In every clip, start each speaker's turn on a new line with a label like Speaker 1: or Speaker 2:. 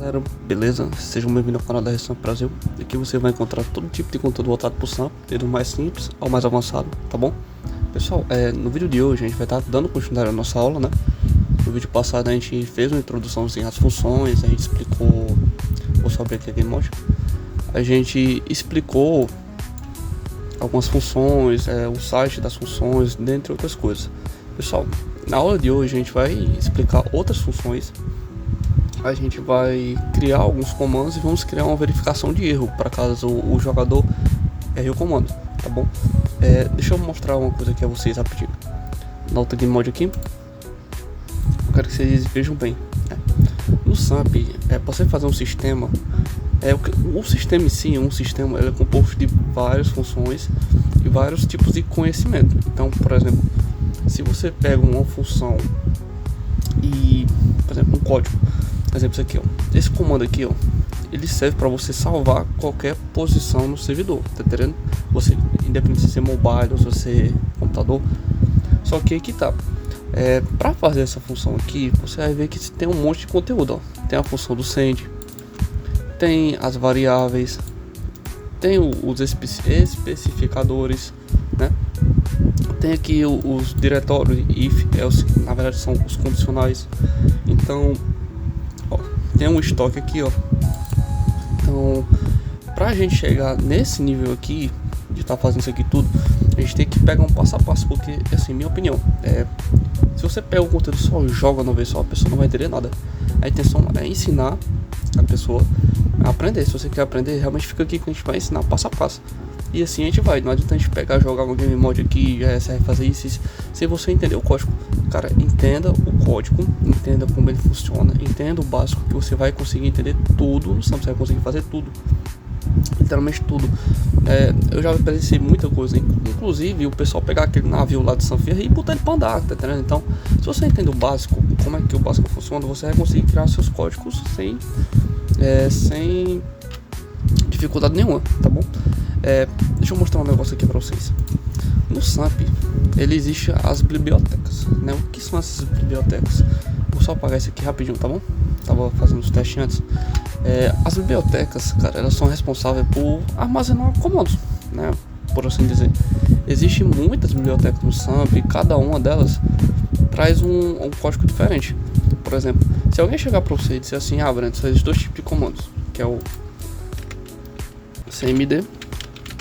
Speaker 1: Galera, beleza? Sejam bem-vindos ao canal da Ressonância Brasil. Aqui você vai encontrar todo tipo de conteúdo voltado para o SAMP, desde o mais simples ao mais avançado, tá bom? Pessoal, no vídeo de hoje a gente vai estar dando continuidade à nossa aula, né? No vídeo passado a gente fez uma introdução às funções, a gente explicou... Vou só abrir aqui a GameMod. A gente explicou algumas funções, o site das funções, dentre outras coisas. Pessoal, na aula de hoje a gente vai explicar outras funções. A gente vai criar alguns comandos e vamos criar uma verificação de erro para caso o jogador erre o comando, tá bom? Deixa eu mostrar uma coisa aqui a vocês rapidinho. Na outra GameMod aqui, eu quero que vocês vejam bem. No SAMP, para você fazer um sistema, o sistema em si, ele é composto de várias funções e vários tipos de conhecimento. Então, por exemplo, se você pega uma função e, por exemplo, um código, por exemplo, isso aqui, ó, esse comando aqui, ó, ele serve para você salvar qualquer posição no servidor, tá entendendo? Você, independente se você é mobile ou se você é computador. Só que aí que tá, para fazer essa função aqui, você vai ver que tem um monte de conteúdo, ó. Tem a função do send, tem as variáveis, tem os especificadores, né? Tem aqui os diretórios if, else, na verdade são os condicionais. Então, ó, tem um estoque aqui, ó. Então, pra gente chegar nesse nível aqui de estar fazendo isso aqui tudo, a gente tem que pegar um passo a passo, porque, assim, minha opinião, se você pega o conteúdo e só joga uma vez só, a pessoa não vai entender nada. A intenção é ensinar a pessoa a aprender. Se você quer aprender, realmente fica aqui que a gente vai ensinar passo a passo. E assim a gente vai, não adianta a gente pegar, jogar um game mod aqui, já fazer isso, sem você entender o código. Cara, entenda o código, entenda como ele funciona, entenda o básico, que você vai conseguir entender tudo, você vai conseguir fazer tudo, literalmente tudo. Eu já presenciei muita coisa, inclusive o pessoal pegar aquele navio lá de Sanfia e botar ele pra andar, tá entendendo? Então, se você entende o básico, como é que o básico funciona, você vai conseguir criar seus códigos sem dificuldade nenhuma, tá bom? Deixa eu mostrar um negócio aqui pra vocês. No SAMP, ele existe as bibliotecas, né? O que são essas bibliotecas? Vou só apagar isso aqui rapidinho, tá bom? Tava fazendo os testes antes. As bibliotecas, cara, elas são responsáveis por armazenar comandos, né? Por assim dizer. Existem muitas bibliotecas no SAMP e cada uma delas traz um código diferente. Por exemplo, se alguém chegar pra você e dizer assim, Brent, só existem dois tipos de comandos, que é o cmd,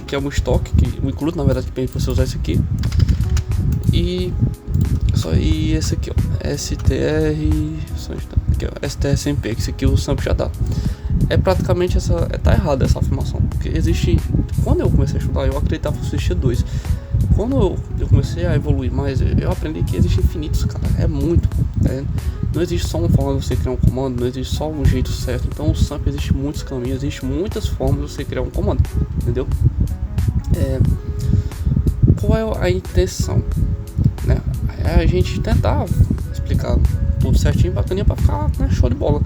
Speaker 1: que é um estoque, que o include, na verdade, para você usar esse aqui, e esse aqui, ó, strcmp, que esse aqui o SAMP já dá. Praticamente tá errada essa afirmação, porque existe, quando eu comecei a estudar, eu acreditava que existia dois. Quando eu comecei a evoluir mais, eu aprendi que existem infinitos, cara, é muito, não existe só uma forma de você criar um comando, não existe só um jeito certo. Então o SAMP existe muitos caminhos, existe muitas formas de você criar um comando, entendeu? Qual é a intenção, né? A gente tentar explicar tudo certinho, bacaninha, pra ficar, né, show de bola.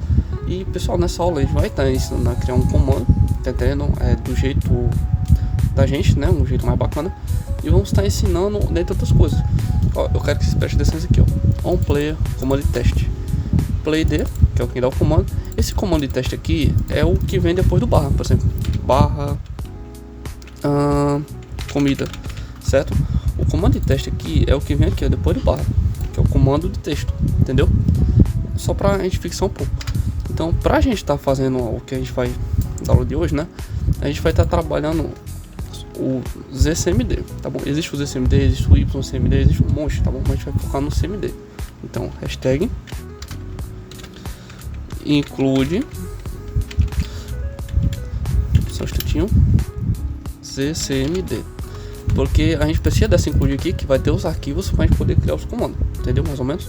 Speaker 1: E pessoal, nessa aula a gente vai estar ensinando a criar um comando, tá entendendo? Do jeito da gente, né? Um jeito mais bacana. E vamos estar ensinando dentre outras coisas. Ó, eu quero que vocês prestem atenção nisso aqui, ó. On player, comando de teste. PlayD, que é o que dá o comando. Esse comando de teste aqui é o que vem depois do barra, por exemplo. Barra comida, certo? O comando de teste aqui é o que vem aqui, ó, depois do barra, que é o comando de texto, entendeu? Só pra gente fixar um pouco. Então, pra gente estar fazendo o que a gente vai da aula de hoje, né? A gente vai estar trabalhando o ZCMD, tá bom? Existe o ZCMD, existe o YCMD, existe um monte, tá bom? Mas a gente vai focar no CMD. Então, hashtag include, só um instantinho, ZCMD, porque a gente precisa dessa include aqui, que vai ter os arquivos pra gente poder criar os comandos, entendeu? Mais ou menos.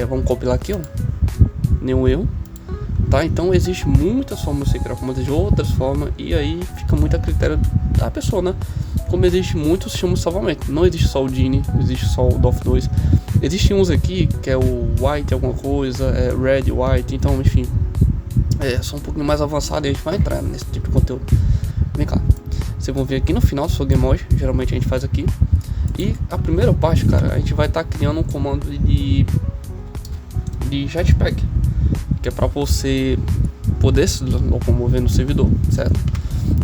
Speaker 1: Vamos compilar aqui, ó, nenhum erro, tá? Então existe muitas formas de você criar comandos, de outras formas, e aí fica muito a critério da pessoa, né? Como existe muitos sistemas de salvamento, não existe só o Dini, não existe só o DOF2, existem uns aqui que é o white alguma coisa, red, white, então enfim, são um pouquinho mais avançado e a gente vai entrar nesse tipo de conteúdo. Vem cá, vocês vão ver aqui no final do seu GameMod, geralmente a gente faz aqui. E a primeira parte, cara, a gente vai estar criando um comando de Jetpack, que é para você poder se locomover no servidor, certo?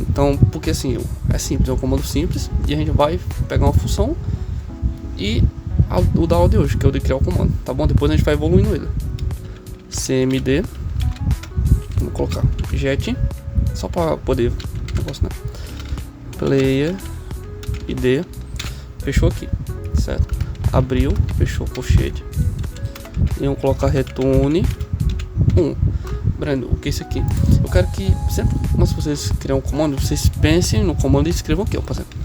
Speaker 1: Então, porque assim, é simples, é um comando simples e a gente vai pegar uma função e o da aula de hoje, que é o de criar o comando, tá bom? Depois a gente vai evoluindo ele. CMD, vamos colocar jet, só para poder negócio, né? Player ID, fechou aqui, certo? Abriu, fechou colchete. E vamos colocar return 1. Brando, o que é isso aqui? Eu quero que sempre quando vocês criam um comando, vocês pensem no comando e escrevam aqui, ó, por exemplo,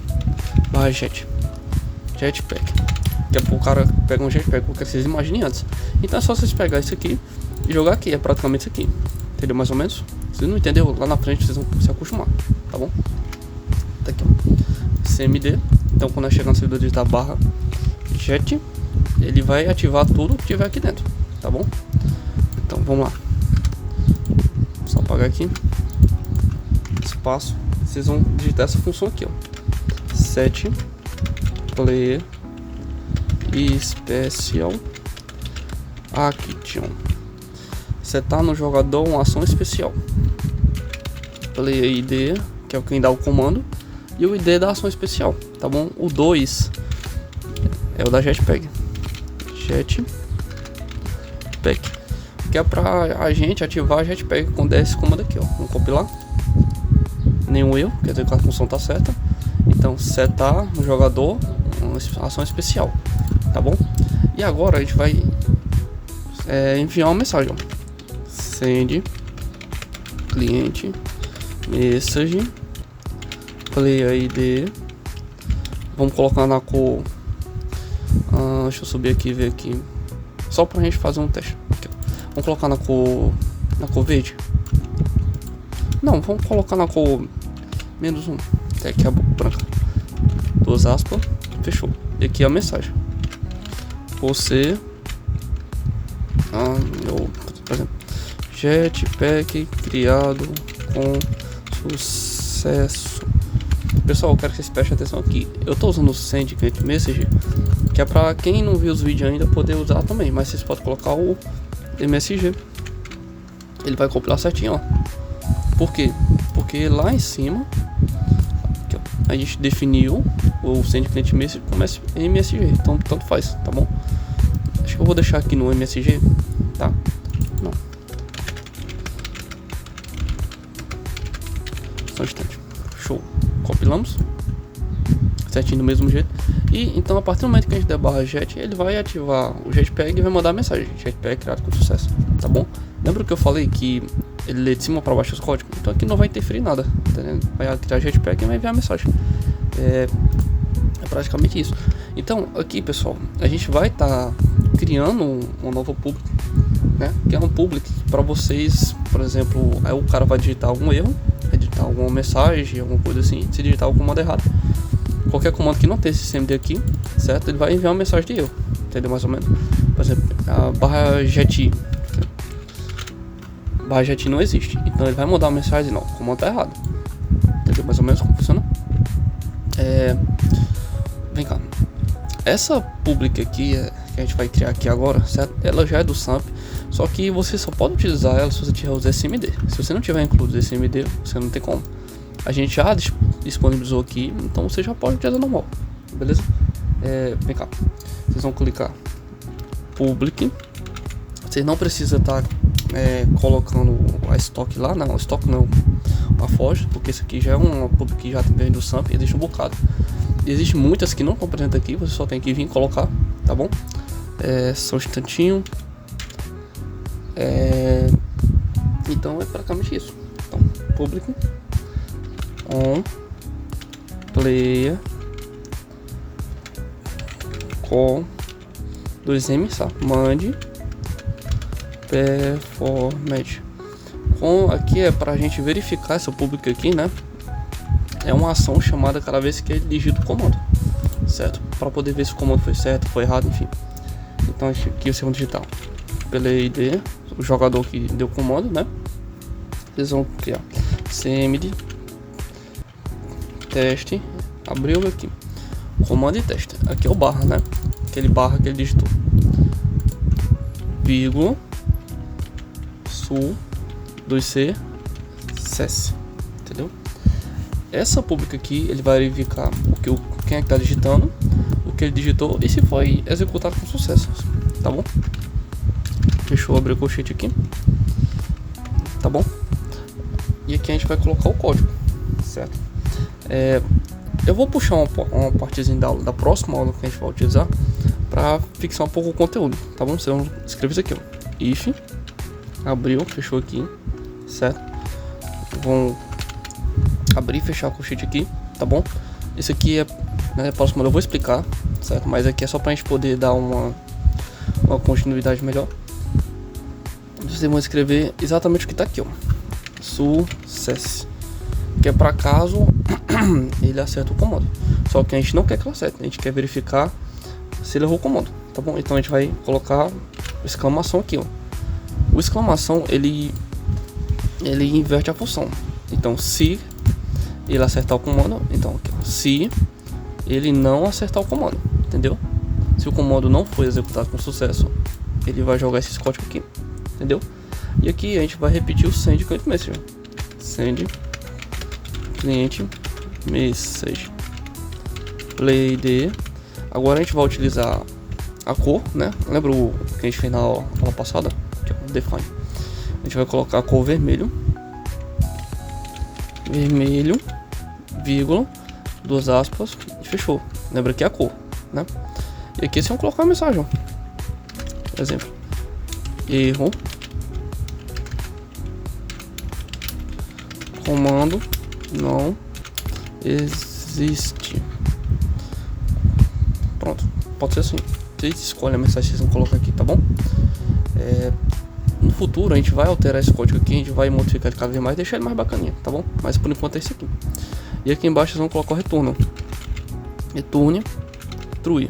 Speaker 1: barra jetpack. Que é pro cara pegar um jetpack, eu quero que vocês imaginem antes. Então é só vocês pegar isso aqui e jogar aqui, é praticamente isso aqui. Entendeu mais ou menos? Se não entendeu, lá na frente vocês vão se acostumar, tá bom? Tá aqui, ó. CMD. Então quando chegar no servidor digitar barra jet, ele vai ativar tudo que tiver aqui dentro, tá bom? Então vamos lá. Só apagar aqui. Espaço. Vocês vão digitar essa função aqui, ó. Set player special action. Setar no jogador uma ação especial. Player ID, que é quem dá o comando, e o ID da ação especial, tá bom? O 2 é o da jetpack. Jetpack, que é pra a gente ativar a jetpack quando é esse comando aqui, ó. Vamos compilar. Nenhum erro, quer dizer que a função tá certa. Então, setar no jogador uma ação especial, tá bom? E agora a gente vai enviar uma mensagem, ó. Send cliente message player ID. Vamos colocar na cor. Deixa eu subir aqui e ver aqui. Só pra gente fazer um teste. Aqui, vamos colocar na cor verde. Não, vamos colocar na cor -1. Até aqui a branca. 2 aspas. Fechou. E aqui a mensagem. Você. Por exemplo. Jetpack criado com sucesso. Pessoal, eu quero que vocês prestem atenção aqui. Eu tô usando o Send Client Message, que é pra quem não viu os vídeos ainda poder usar também. Mas vocês podem colocar o MSG. Ele vai compilar certinho, ó. Por quê? Porque lá em cima aqui, ó, a gente definiu o Send Client Message como MSG. Então tanto faz, tá bom? Acho que eu vou deixar aqui no MSG, tá? Não. Só um instante. Show. Compilamos certinho do mesmo jeito. E então a partir do momento que a gente der barra jet, ele vai ativar o jetpack e vai mandar a mensagem: jetpack criado com sucesso, tá bom? Lembra que eu falei que ele lê de cima para baixo os códigos? Então aqui não vai interferir nada, tá entendendo? Vai criar jetpack e vai enviar a mensagem. É praticamente isso. Então aqui, pessoal, a gente vai estar criando um novo public, né? Que é um public para vocês, por exemplo, aí o cara vai digitar algum erro, vai digitar alguma mensagem, alguma coisa assim. Se digitar o comando errado, qualquer comando que não tenha esse CMD aqui, certo? Ele vai enviar uma mensagem de erro, entendeu mais ou menos? Por exemplo, a barra jet não existe, então ele vai mandar uma mensagem: não, o comando tá errado, entendeu mais ou menos como funciona? Vem cá, essa public aqui que a gente vai criar aqui agora, certo? Ela já é do SAMP, só que você só pode utilizar ela se você tiver os SMD. Se você não tiver incluído os SMD, você não tem como. A gente já disponibilizou aqui, então você já pode utilizar normal, beleza? Vem cá, vocês vão clicar public. Vocês não precisam estar colocando a estoque lá, não, estoque não, a Forge, porque isso aqui já é uma public que já vem do SAMP e deixa um bocado. Existem muitas que não estão presentes aqui, você só tem que vir colocar, tá bom? Só um instantinho. Então é praticamente isso. Então, public on player com 2M, mande performance. Com aqui é para a gente verificar essa public aqui, né? É uma ação chamada cada vez que ele digita o comando, certo? Para poder ver se o comando foi certo, foi errado, enfim. Então aqui você vai digitar pela ID, o jogador que deu o comando, né? Eles vão criar cmd teste, abriu aqui, comando e teste. Aqui é o barra, né? Aquele barra que ele digitou, vírgula 2C cess, entendeu? Essa pública aqui ele vai verificar quem é que tá digitando, o que ele digitou e se foi executado com sucesso, tá bom? Deixa eu abrir o colchete aqui, tá bom? E aqui a gente vai colocar o código, certo? Eu vou puxar uma partezinha da próxima aula que a gente vai utilizar para fixar um pouco o conteúdo, tá bom? Vocês vão escrever isso aqui, ó. If abriu, fechou aqui, certo? Vão abrir e fechar o colchete aqui, tá bom? Isso aqui próximo eu vou explicar, certo? Mas aqui é só pra gente poder dar uma continuidade melhor. Vocês vão escrever exatamente o que tá aqui, ó. Success, que é para caso ele acerte o comando. Só que a gente não quer que ele acerte, a gente quer verificar se ele errou o comando, tá bom? Então a gente vai colocar exclamação aqui, ó. O exclamação ele inverte a função. Então se ele acertar o comando, então aqui, ó, se ele não acertar o comando, entendeu? Se o comando não foi executado com sucesso, ele vai jogar esse código aqui, entendeu? E aqui a gente vai repetir o send client message. Send client message play de. Agora a gente vai utilizar a cor, né? Lembra o que a gente fez na aula passada? Aqui, ó, define. A gente vai colocar a cor vermelho, vírgula, 2 aspas e fechou. Lembra que é a cor, né? E aqui vocês vão colocar a mensagem, ó. Exemplo: erro, comando não existe. Pronto, pode ser assim. Vocês escolhem a mensagem que vocês vão colocar aqui, tá bom? No futuro a gente vai alterar esse código aqui, a gente vai modificar ele cada vez mais, deixar ele mais bacaninha, tá bom? Mas por enquanto é esse aqui. E aqui embaixo vocês vão colocar o retorno. Return true.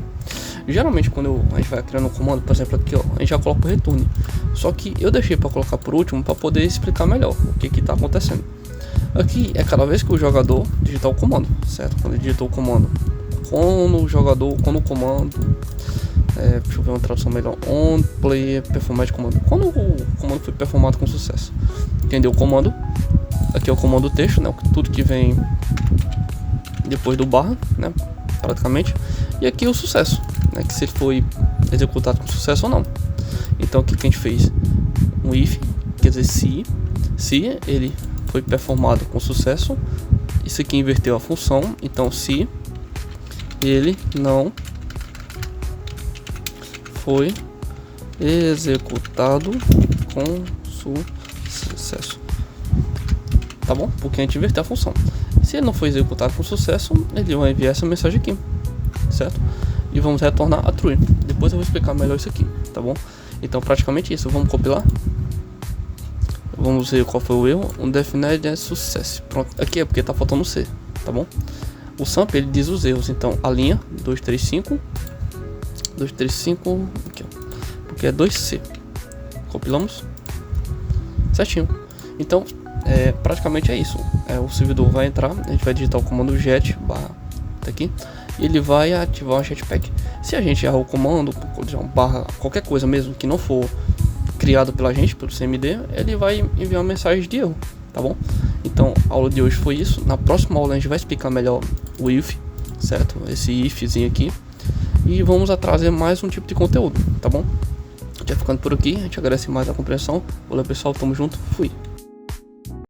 Speaker 1: Geralmente quando a gente vai criando um comando, por exemplo aqui, ó, a gente já coloca o return. Só que eu deixei para colocar por último para poder explicar melhor o que está acontecendo. Aqui é cada vez que o jogador digitar o comando, certo? Quando ele digitou o comando, quando o comando, deixa eu ver uma tradução melhor, on player performance comando, quando o comando foi performado com sucesso, entendeu o comando? Aqui é o comando texto, né? Tudo que vem depois do barra, né? Praticamente. E aqui o sucesso, né? Que se ele foi executado com sucesso ou não. Então aqui que a gente fez um if, quer dizer se ele foi performado com sucesso. Isso aqui inverteu a função. Então se ele não foi executado com sucesso, tá bom? Porque a gente inverteu a função. Se ele não foi executado com sucesso, ele vai enviar essa mensagem aqui, certo? E vamos retornar a true. Depois eu vou explicar melhor isso aqui, tá bom? Então praticamente isso. Vamos compilar. Vamos ver qual foi o erro. Um defined é sucesso. Pronto. Aqui é porque tá faltando C, tá bom? O sample ele diz os erros. Então a linha 235 aqui, ó, porque é 2C. Compilamos certinho. Então praticamente é isso. O servidor vai entrar, a gente vai digitar o comando get barra tá aqui, e ele vai ativar o jetpack. Se a gente errar o comando barra qualquer coisa mesmo que não for criado pela gente, pelo CMD, ele vai enviar uma mensagem de erro, tá bom? Então a aula de hoje foi isso. Na próxima aula a gente vai explicar melhor o if, certo? Esse ifzinho aqui, e vamos trazer mais um tipo de conteúdo, tá bom? A gente vai ficando por aqui, a gente agradece mais a compreensão. Valeu pessoal, tamo junto, fui!